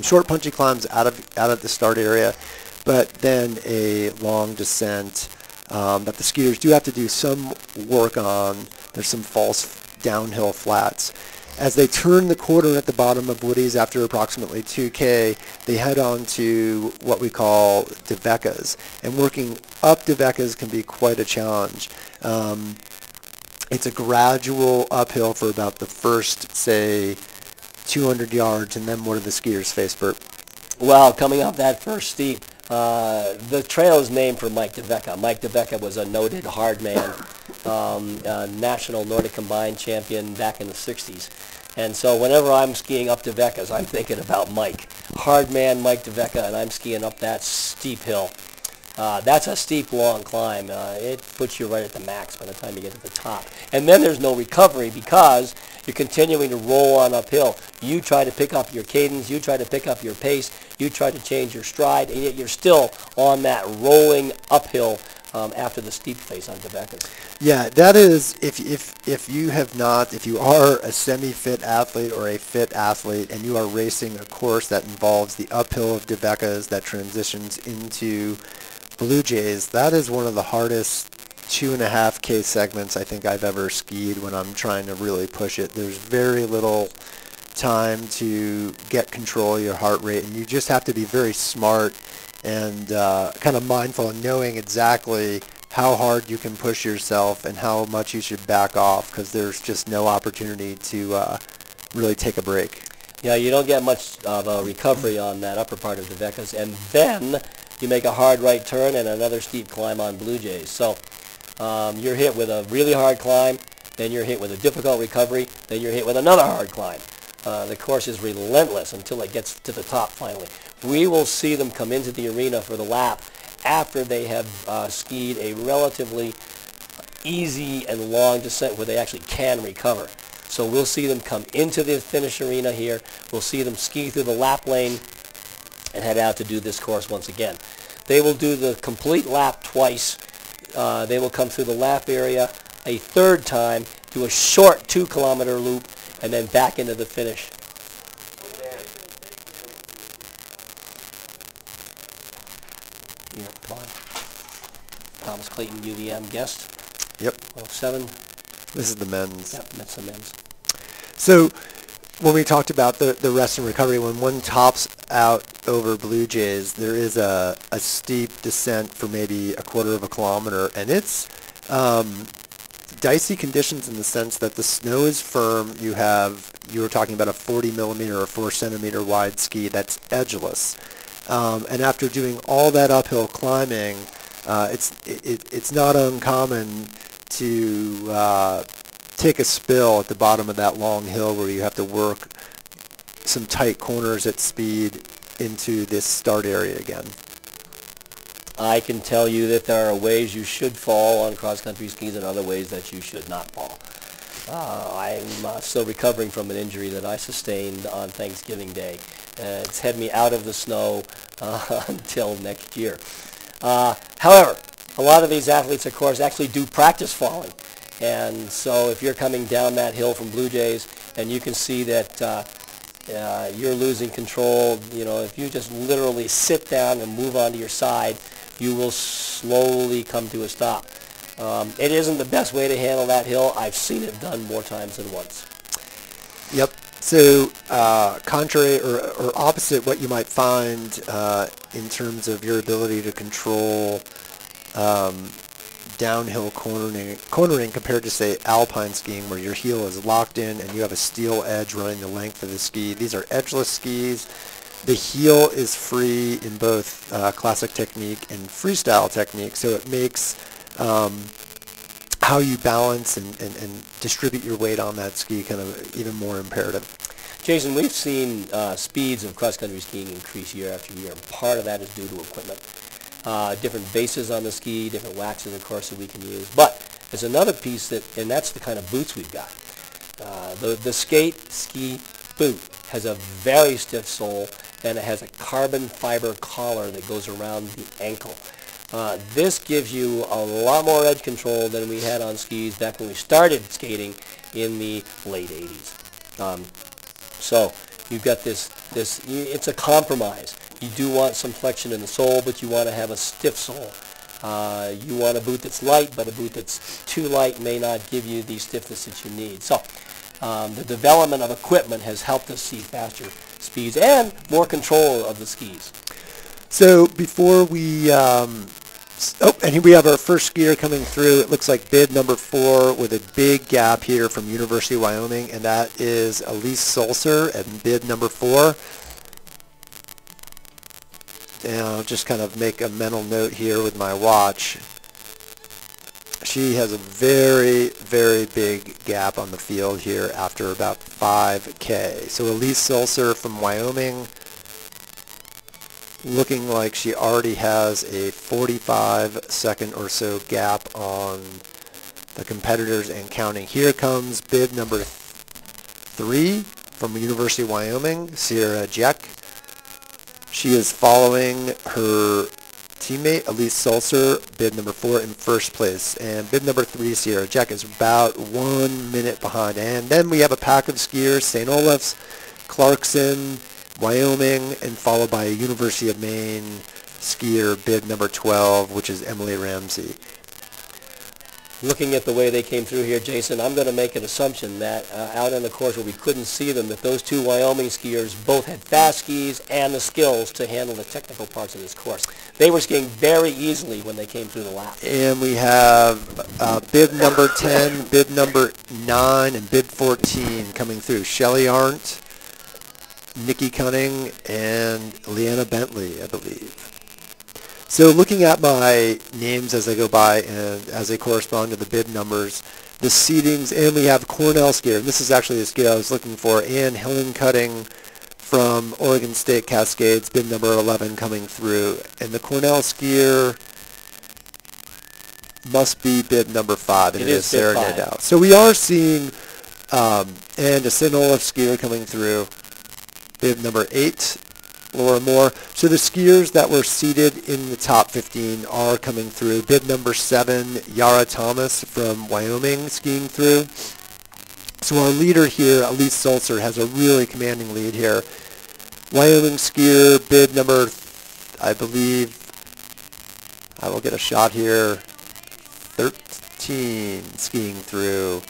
short punchy climbs out of the start area, but then a long descent that the skiers do have to do some work on. There's some false downhill flats. As they turn the corner at the bottom of Woody's after approximately 2K, they head on to what we call Devecas. And working up Devecas can be quite a challenge. It's a gradual uphill for about the first, say, 200 yards, and then what do the skiers face, Bert? Well, coming up that first steep, the trail is named for Mike Devecca. Mike Devecca was a noted hard man, national Nordic combined champion back in the 60s. And so whenever I'm skiing up Devecas, I'm thinking about Mike. Hard man Mike Devecca, and I'm skiing up that steep hill. That's a steep, long climb. It puts you right at the max by the time you get to the top. And then there's no recovery because you're continuing to roll on uphill. You try to pick up your cadence. You try to pick up your pace. You try to change your stride, and yet you're still on that rolling uphill after the steep face on Devecas. Yeah, that is, if you are a semi-fit athlete or a fit athlete and you are racing a course that involves the uphill of Devecas that transitions into Blue Jays, that is one of the hardest 2.5K segments I think I've ever skied when I'm trying to really push it. There's very little time to get control of your heart rate, and you just have to be very smart and kind of mindful and knowing exactly how hard you can push yourself and how much you should back off, because there's just no opportunity to really take a break. Yeah, you don't get much of a recovery on that upper part of Devecas, and then you make a hard right turn and another steep climb on Blue Jays. So you're hit with a really hard climb, then you're hit with a difficult recovery, then you're hit with another hard climb. The course is relentless until it gets to the top finally. We will see them come into the arena for the lap after they have skied a relatively easy and long descent where they actually can recover. So we'll see them come into the finish arena here. We'll see them ski through the lap lane and head out to do this course once again. They will do the complete lap twice. They will come through the lap area a third time, do a short 2-kilometer loop, and then back into the finish. Here, come on. Thomas Clayton, UVM guest. Yep. 07. This is the men's. Yep, that's the men's. So when we talked about the rest and recovery, when one tops out over Blue Jays, there is a steep descent for maybe 1/4 kilometer, and it's dicey conditions in the sense that the snow is firm. You were talking about a 40 millimeter or 4 centimeter wide ski that's edgeless, and after doing all that uphill climbing, it's not uncommon to take a spill at the bottom of that long hill where you have to work some tight corners at speed into this start area again. I can tell you that there are ways you should fall on cross-country skis and other ways that you should not fall. I'm still recovering from an injury that I sustained on Thanksgiving Day. It's had me out of the snow until next year. However, a lot of these athletes, of course, actually do practice falling. And so if you're coming down that hill from Blue Jays and you can see that you're losing control, if you just literally sit down and move onto your side, you will slowly come to a stop. It isn't the best way to handle that hill. I've seen it done more times than once. Yep. So contrary or opposite what you might find in terms of your ability to control downhill cornering compared to, say, alpine skiing, where your heel is locked in and you have a steel edge running the length of the ski. These are edgeless skis. The heel is free in both classic technique and freestyle technique, so it makes how you balance and distribute your weight on that ski kind of even more imperative. Jason, we've seen speeds of cross-country skiing increase year after year. Part of that is due to equipment. Different bases on the ski, different waxes, of course, that we can use. But there's another piece and that's the kind of boots we've got. The skate ski boot has a very stiff sole, and it has a carbon fiber collar that goes around the ankle. This gives you a lot more edge control than we had on skis back when we started skating in the late 80s. So you've got it's a compromise. You do want some flexion in the sole, but you want to have a stiff sole. You want a boot that's light, but a boot that's too light may not give you the stiffness that you need. So the development of equipment has helped us see faster speeds and more control of the skis. So before we, and here we have our first skier coming through. It looks like bib number 4 with a big gap here from University of Wyoming, and that is Elise Sulzer at bib number 4. And I'll just kind of make a mental note here with my watch. She has a very, very big gap on the field here after about 5K. So Elise Sulzer from Wyoming, looking like she already has a 45-second or so gap on the competitors and counting. Here comes bib number 3 from University of Wyoming, Sierra Jack. She is following her teammate, Elise Sulzer, bib number 4 in first place. And bib number 3, Sierra Jack, is about 1 minute behind. And then we have a pack of skiers, St. Olaf's, Clarkson, Wyoming, and followed by a University of Maine skier, bib number 12, which is Emily Ramsey. Looking at the way they came through here, Jason, I'm going to make an assumption that out on the course where we couldn't see them, that those two Wyoming skiers both had fast skis and the skills to handle the technical parts of this course. They were skiing very easily when they came through the lap. And we have bib number 10, bib number 9, and bib 14 coming through. Shelly Arndt, Nikki Cunning, and Leanna Bentley, I believe. So looking at my names as they go by and as they correspond to the bib numbers, the seedings, and we have Cornell skier, and this is actually the skier I was looking for, Ann Hillen-Cutting from Oregon State Cascades, bib number 11 coming through. And the Cornell skier must be bib number 5, and it is Sarah Nadeau. So we are seeing, and a St. Olaf skier coming through, bib number 8, Laura Moore. So the skiers that were seated in the top 15 are coming through. Bib number 7, Yara Thomas from Wyoming skiing through. So our leader here, Elise Sulzer, has a really commanding lead here. Wyoming skier, bib number, I believe, I will get a shot here, 13 skiing through.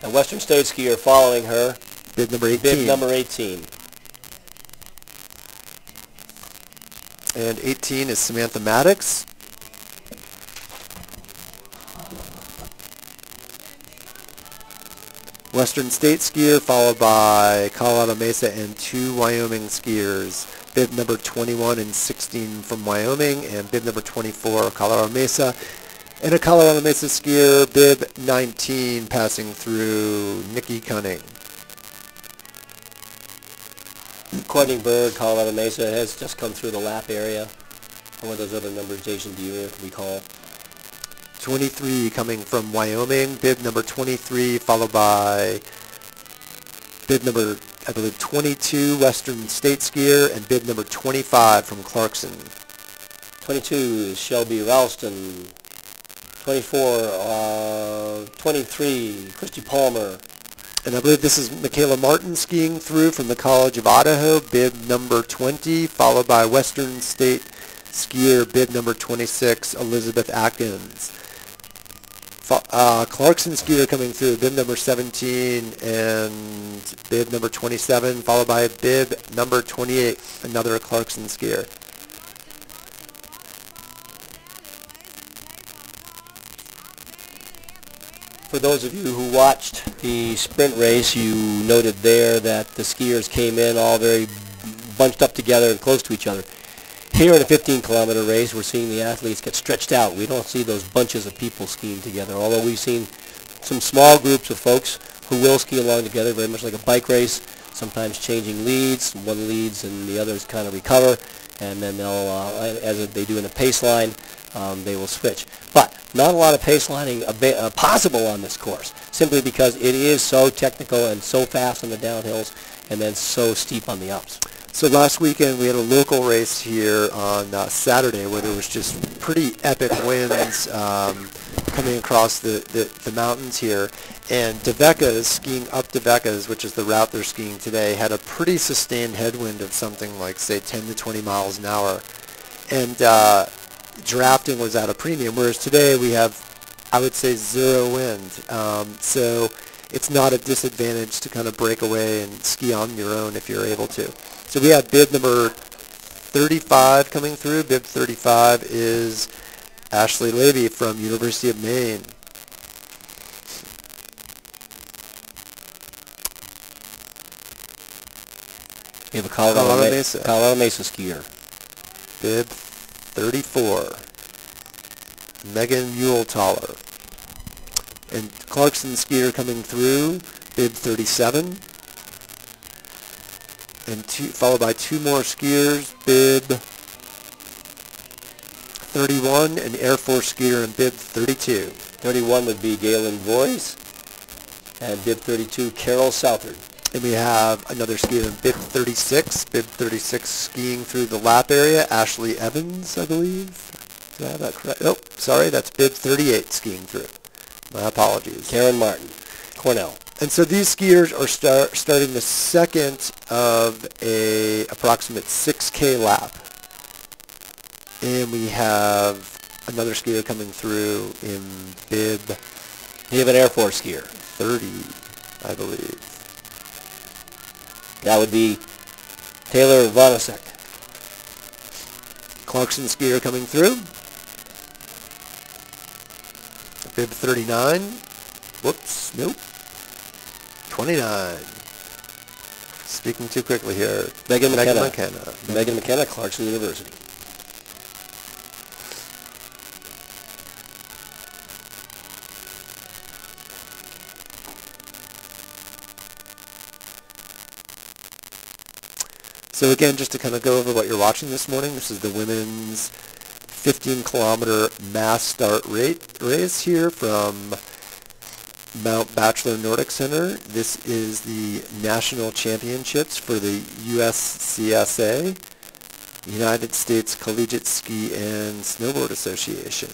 A Western State skier following her, bib number 18. Bib number 18. And 18 is Samantha Maddox. Western State skier followed by Colorado Mesa and 2 Wyoming skiers. Bib number 21 and 16 from Wyoming, and bib number 24, Colorado Mesa. And a Colorado Mesa skier, bib 19, passing through Nikki Cunning. Courtney Berg, Colorado Mesa, has just come through the lap area. And what are those other numbers, Jason, do you recall? 23 coming from Wyoming, bib number 23, followed by bib number, I believe, 22, Western State skier, and bib number 25 from Clarkson. 22 is Shelby Ralston. 24, 23, Christy Palmer. And I believe this is Michaela Martin skiing through from the College of Idaho, bib number 20, followed by Western State skier, bib number 26, Elizabeth Atkins. Clarkson skier coming through, bib number 17 and bib number 27, followed by bib number 28, another Clarkson skier. For those of you who watched the sprint race, you noted there that the skiers came in all very bunched up together and close to each other. Here in a 15-kilometer race, we're seeing the athletes get stretched out. We don't see those bunches of people skiing together, although we've seen some small groups of folks who will ski along together, very much like a bike race, sometimes changing leads. One leads and the others kind of recover, and then they'll, as they do in a pace line, they will switch. But not a lot of pace lining possible on this course, simply because it is so technical and so fast on the downhills and then so steep on the ups. So last weekend we had a local race here on Saturday where there was just pretty epic winds. coming across the mountains here. And Devekas, skiing up Devekas, which is the route they're skiing today, had a pretty sustained headwind of something like, say, 10 to 20 miles an hour. And drafting was at a premium, whereas today we have, I would say, zero wind. So it's not a disadvantage to kind of break away and ski on your own if you're able to. So we have bib number 35 coming through. Bib 35 is Ashley Levy from University of Maine. We have a Colorado Mesa skier. Bib 34, Megan Muehltaler. And Clarkson skier coming through, bib 37. And followed by two more skiers, bib 31, and Air Force skier in bib 32. 31 would be Galen Boyce, and bib 32, Carol Southard. And we have another skier in bib 36. Bib 36 skiing through the lap area, Ashley Evans, I believe. Do I have that correct? Oh, sorry, that's bib 38 skiing through. My apologies. Karen Martin, Cornell. And so these skiers are starting the second of a approximate 6K lap. And we have another skier coming through in bib... You have an Air Force skier. 30, I believe. That would be Taylor Vonasek. Clarkson skier coming through. Bib 39. Whoops, nope. 29. Speaking too quickly here. Megan McKenna. Megan McKenna, Clarkson University. So again, just to kind of go over what you're watching this morning, this is the women's 15-kilometer mass start race here from Mount Bachelor Nordic Center. This is the national championships for the USCSA, United States Collegiate Ski and Snowboard Association.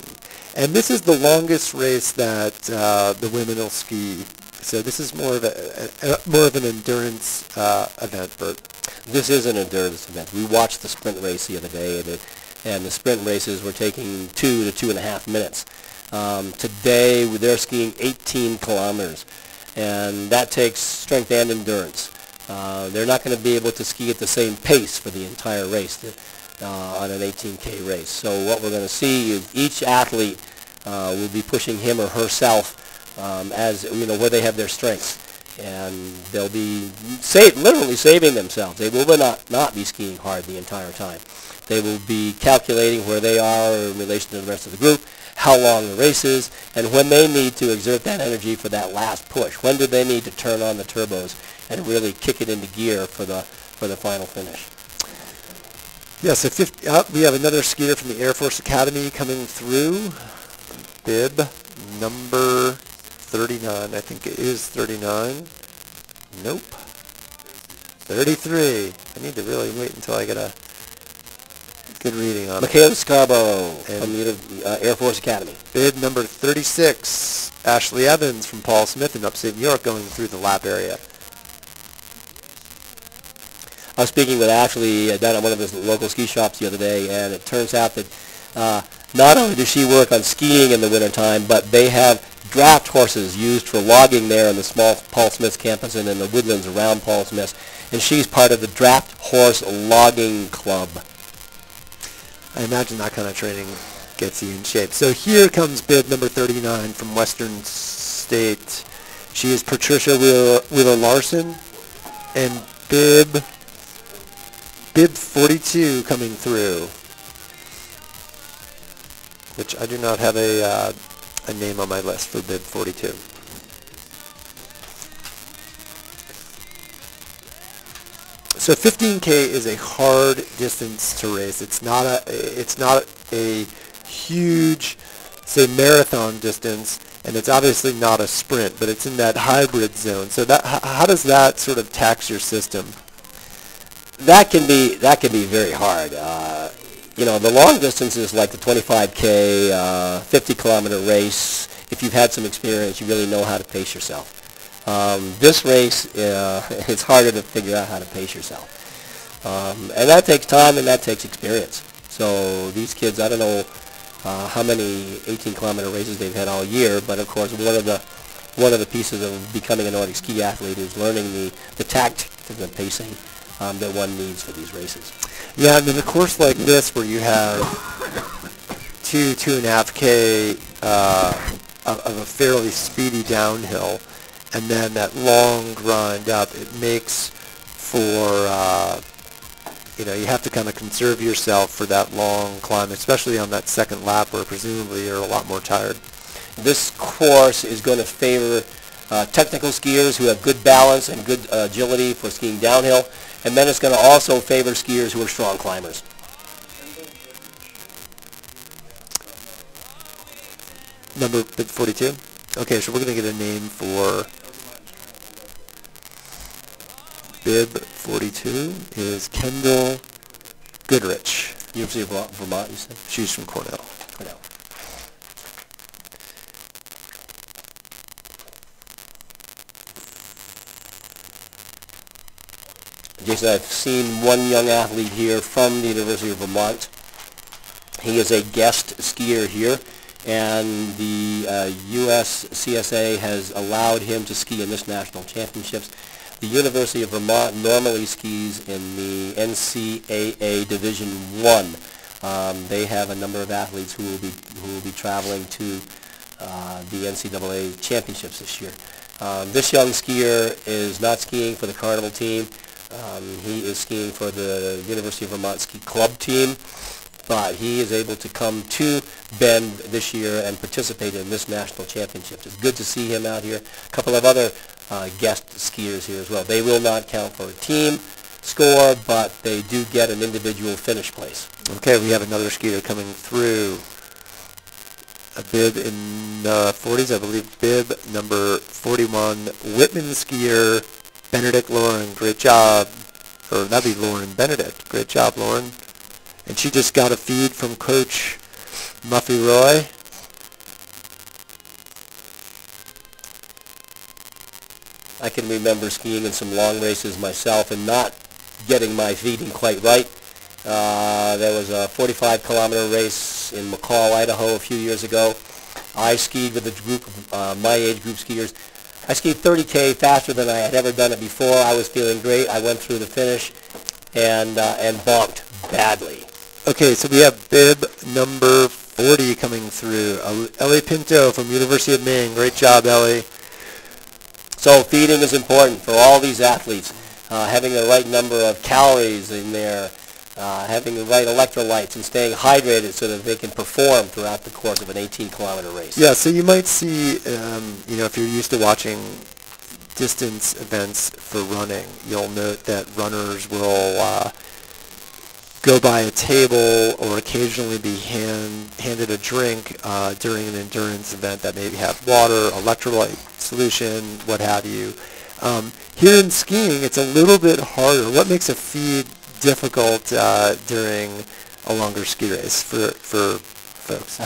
And this is the longest race that the women will ski. So this is more of an endurance event, Bert. This is an endurance event. We watched the sprint race the other day, and the sprint races were taking 2 to 2.5 minutes. Today, they're skiing 18 kilometers, and that takes strength and endurance. They're not going to be able to ski at the same pace for the entire race on an 18K race. So what we're going to see is each athlete will be pushing him or herself as where they have their strengths, and they'll be literally saving themselves. They will not be skiing hard the entire time. They will be calculating where they are in relation to the rest of the group, how long the race is, and when they need to exert that energy for that last push. When do they need to turn on the turbos and really kick it into gear for the final finish? Yeah, so we have another skier from the Air Force Academy coming through. Bib number 39. I think it is 39. Nope. 33. I need to really wait until I get a good reading on it. Michaela Scarborough from the Air Force Academy. Bib number 36. Ashley Evans from Paul Smith in upstate New York going through the lap area. I was speaking with Ashley down at one of his local ski shops the other day, and it turns out that not only does she work on skiing in the wintertime, but they have draft horses used for logging there in the small Paul Smith campus and in the woodlands around Paul Smith, and she's part of the draft horse logging club. I imagine that kind of training gets you in shape. So here comes bib number 39 from Western State. She is Patricia Wheeler-Larson, and bib 42 coming through, which I do not have a name on my list for bib 42. So 15K is a hard distance to race. It's not a huge, say, marathon distance, and it's obviously not a sprint, but it's in that hybrid zone. So how does that sort of tax your system? That can be very hard. The long distances like the 25K, 50-kilometer race, if you've had some experience, you really know how to pace yourself. This race, it's harder to figure out how to pace yourself. And that takes time and that takes experience. So these kids, I don't know how many 18-kilometer races they've had all year, but of course one of the pieces of becoming a Nordic ski athlete is learning the tactics and the pacing that one needs for these races. Yeah, and in a course like this where you have 2.5K of a fairly speedy downhill, and then that long grind up, it makes for, you have to kind of conserve yourself for that long climb, especially on that second lap where presumably you're a lot more tired. This course is going to favor technical skiers who have good balance and good agility for skiing downhill, and then it's going to also favor skiers who are strong climbers. Number 42? Okay, so we're going to get a name for bib 42 is Kendall Goodrich. University of Vermont, you said? She's from Cornell. Cornell. Jason, I've seen one young athlete here from the University of Vermont. He is a guest skier here, and the USCSA has allowed him to ski in this national championships. The University of Vermont normally skis in the NCAA Division I. They have a number of athletes who will be traveling to the NCAA championships this year. This young skier is not skiing for the Carnival team. He is skiing for the University of Vermont Ski Club team, but he is able to come to Bend this year and participate in this national championship. It's good to see him out here. A couple of other guest skiers here as well. They will not count for a team score, but they do get an individual finish place. Okay, we have another skier coming through. A bib in the 40s, I believe, bib number 41, Whitman skier, Benedict Lauren. Great job. Or that'd be Lauren Benedict. Great job, Lauren. And she just got a feed from Coach Muffy Roy. I can remember skiing in some long races myself and not getting my feeding quite right. There was a 45-kilometer race in McCall, Idaho a few years ago. I skied with a group of my age group skiers. I skied 30K faster than I had ever done it before. I was feeling great. I went through the finish and bonked badly. Okay, so we have bib number 40 coming through. Ellie Pinto from University of Maine. Great job, Ellie. So feeding is important for all these athletes. Having the right number of calories in there, having the right electrolytes, and staying hydrated so that they can perform throughout the course of an 18-kilometer race. Yeah, so you might see, if you're used to watching distance events for running, you'll note that runners will go by a table or occasionally be handed a drink during an endurance event that maybe have water, electrolyte solution, what have you. Here in skiing, it's a little bit harder. What makes a feed difficult during a longer ski race for folks?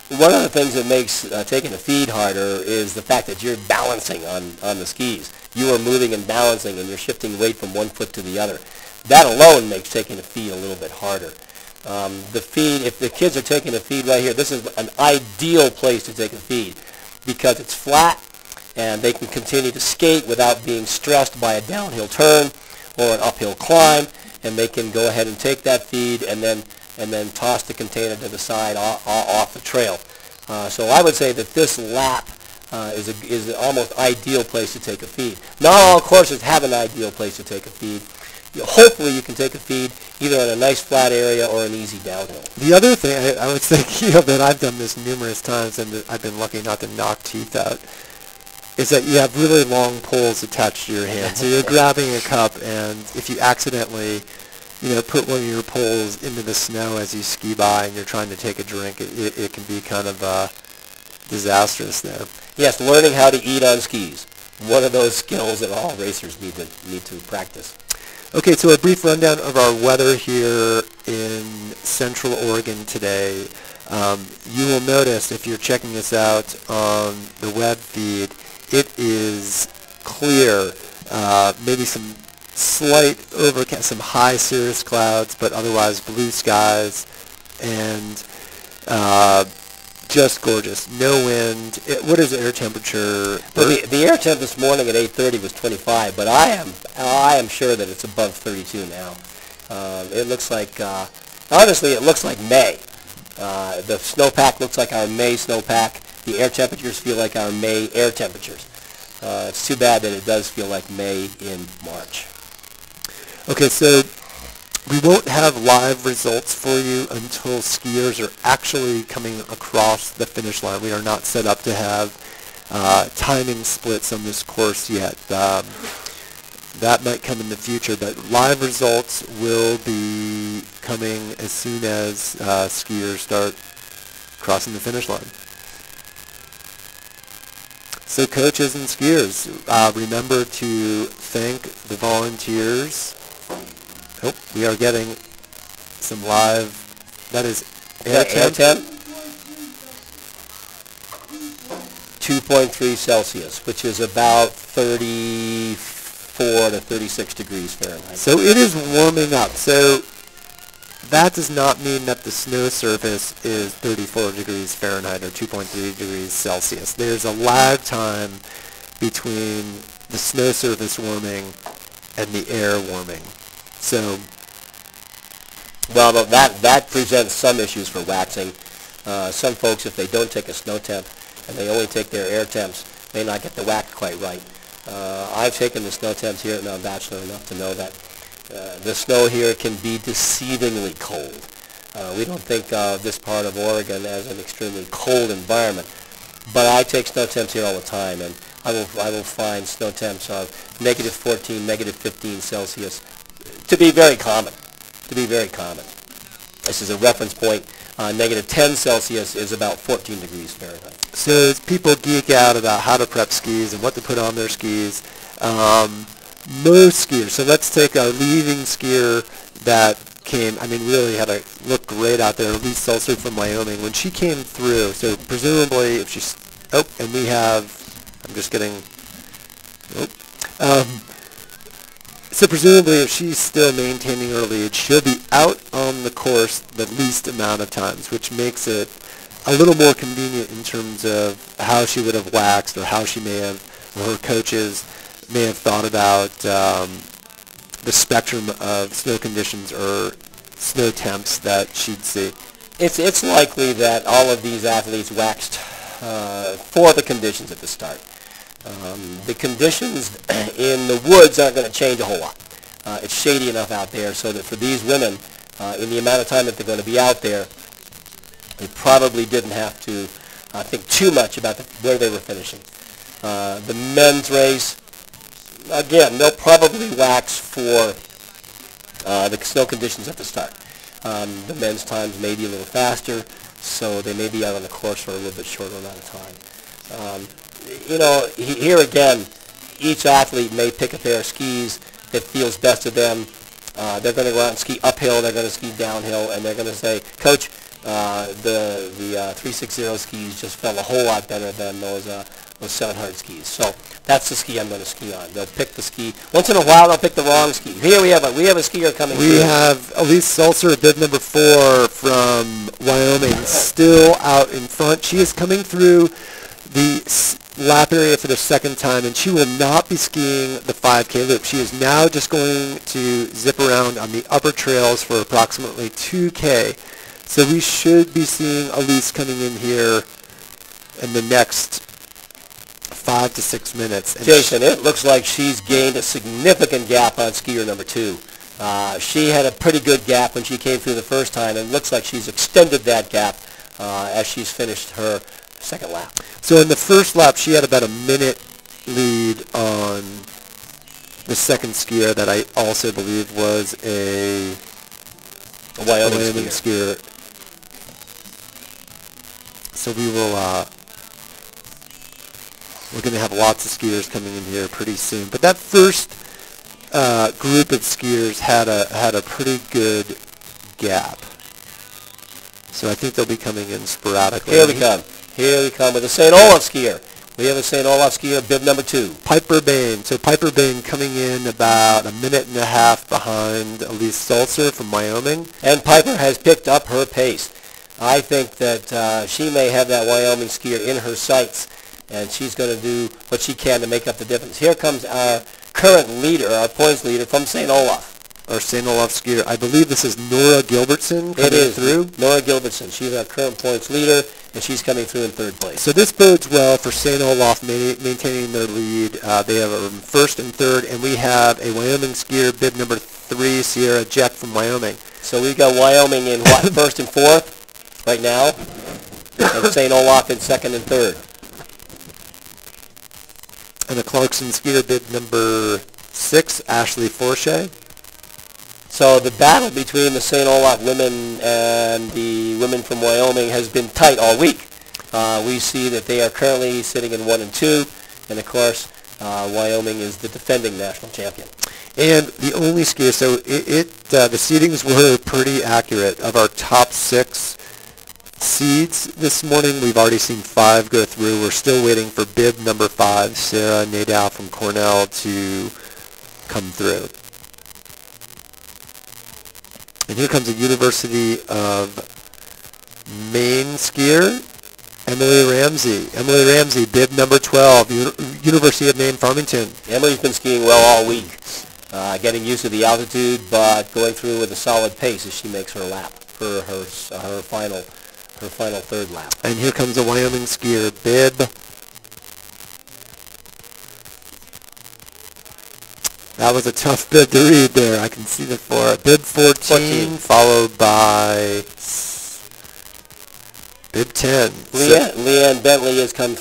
One of the things that makes taking a feed harder is the fact that you're balancing on the skis. You are moving and balancing, and you're shifting weight from one foot to the other. That alone makes taking a feed a little bit harder. The feed, if the kids are taking a feed right here, this is an ideal place to take a feed because it's flat and they can continue to skate without being stressed by a downhill turn or an uphill climb, and they can go ahead and take that feed and then toss the container to the side off the trail. So I would say that this lap is an almost ideal place to take a feed. Not all courses have an ideal place to take a feed. Hopefully you can take a feed either on a nice flat area or an easy downhill. The other thing I was thinking of, and I've done this numerous times and I've been lucky not to knock teeth out, is that you have really long poles attached to your hand. So you're grabbing a cup, and if you accidentally put one of your poles into the snow as you ski by and you're trying to take a drink, it can be kind of disastrous there. Yes, learning how to eat on skis. One of those skills that all racers need to practice. Okay, so a brief rundown of our weather here in Central Oregon today. You will notice if you're checking this out on the web feed, it is clear, maybe some slight overcast, some high cirrus clouds, but otherwise blue skies, and just gorgeous. No wind. What is the air temperature? Well, the air temp this morning at 8:30 was 25, but I am sure that it's above 32 now. It looks like, honestly, it looks like May. The snowpack looks like our May snowpack. The air temperatures feel like our May air temperatures. It's too bad that it does feel like May in March. Okay, so we won't have live results for you until skiers are actually coming across the finish line. We are not set up to have timing splits on this course yet. That might come in the future, but live results will be coming as soon as skiers start crossing the finish line. So coaches and skiers, remember to thank the volunteers. Oh, we are getting some live, that is air temp. 2.3 Celsius, which is about 34 to 36 degrees Fahrenheit. So it is warming up. So that does not mean that the snow surface is 34 degrees Fahrenheit or 2.3 degrees Celsius. There's a lag time between the snow surface warming and the air warming. So, well, that presents some issues for waxing. Some folks, if they don't take a snow temp and they only take their air temps, may not get the wax quite right. I've taken the snow temps here at Mount Bachelor enough to know that the snow here can be deceivingly cold. We don't think of this part of Oregon as an extremely cold environment, but I take snow temps here all the time, and I will find snow temps of negative 14, negative 15 Celsius to be very common. This is a reference point. Negative 10 Celsius is about 14 degrees Fahrenheit. So as people geek out about how to prep skis and what to put on their skis, most skiers, so let's take a leading skier that came, really had to look great out there, Elise Seltzer from Wyoming. When she came through, so presumably if she's, and we have, I'm just getting, so presumably if she's still maintaining her lead, she'll be out on the course the least amount of times, which makes it a little more convenient in terms of how she would have waxed or how she may have, or her coaches may have thought about the spectrum of snow conditions or snow temps that she'd see. It's likely that all of these athletes waxed for the conditions at the start. The conditions in the woods aren't going to change a whole lot. It's shady enough out there so that for these women, in the amount of time that they're going to be out there, they probably didn't have to think too much about where they were finishing. The men's race, again, they'll probably wax for the snow conditions at the start. The men's times may be a little faster, so they may be out on the course for a little bit shorter amount of time. Here again, each athlete may pick a pair of skis that feels best to them. They're going to go out and ski uphill, they're going to ski downhill, and they're going to say, Coach, the 360 skis just felt a whole lot better than those 700 skis. So that's the ski I'm going to ski on. They'll pick the ski. Once in a while, they'll pick the wrong ski. Here we have a skier coming through. We have Elise Seltzer, bib number 4 from Wyoming, still out in front. She is coming through the lap area for the second time, and she will not be skiing the 5K loop. She is now just going to zip around on the upper trails for approximately 2K. So we should be seeing Elise coming in here in the next 5 to 6 minutes. And Jason, it looks like she's gained a significant gap on skier number 2. She had a pretty good gap when she came through the first time, and it looks like she's extended that gap as she's finished her second lap. So in the first lap, she had about a minute lead on the second skier that I also believe was a Wyoming skier. So we will, we're going to have lots of skiers coming in here pretty soon. But that first group of skiers had a pretty good gap. So I think they'll be coming in sporadically. Here we come. Here we come with a St. Olaf skier. We have a St. Olaf skier, bib number 2. Piper Bain. So Piper Bain coming in about a minute and a half behind Elise Sulzer from Wyoming. And Piper has picked up her pace. I think that she may have that Wyoming skier in her sights, and she's going to do what she can to make up the difference. Here comes our current leader, our points leader from St. Olaf. Our St. Olaf skier. I believe this is Nora Gilbertson coming through. Nora Gilbertson. She's our current points leader, and she's coming through in 3rd place. So this bodes well for St. Olaf maintaining their lead. They have a 1st and 3rd, and we have a Wyoming skier, bib number 3, Sierra Jeck from Wyoming. So we've got Wyoming in what, 1st and 4th right now, and St. Olaf in 2nd and 3rd. And the Clarkson skier, bib number 6, Ashley Forshey. So the battle between the St. Olaf women and the women from Wyoming has been tight all week. We see that they are currently sitting in 1 and 2, and of course, Wyoming is the defending national champion. And the only skier, so the seedings were pretty accurate. Of our top 6 seeds this morning, we've already seen 5 go through. We're still waiting for bib number 5, Sarah Nadow from Cornell, to come through. And here comes a University of Maine skier, Emily Ramsey. Emily Ramsey, bib number 12, University of Maine, Farmington. Emily's been skiing well all week, getting used to the altitude, but going through with a solid pace as she makes her lap for her final 3rd lap. And here comes a Wyoming skier, bib. That was a tough bib to read there. I can see the 4. Bib 14, followed by bib 10. Leanne Bentley has come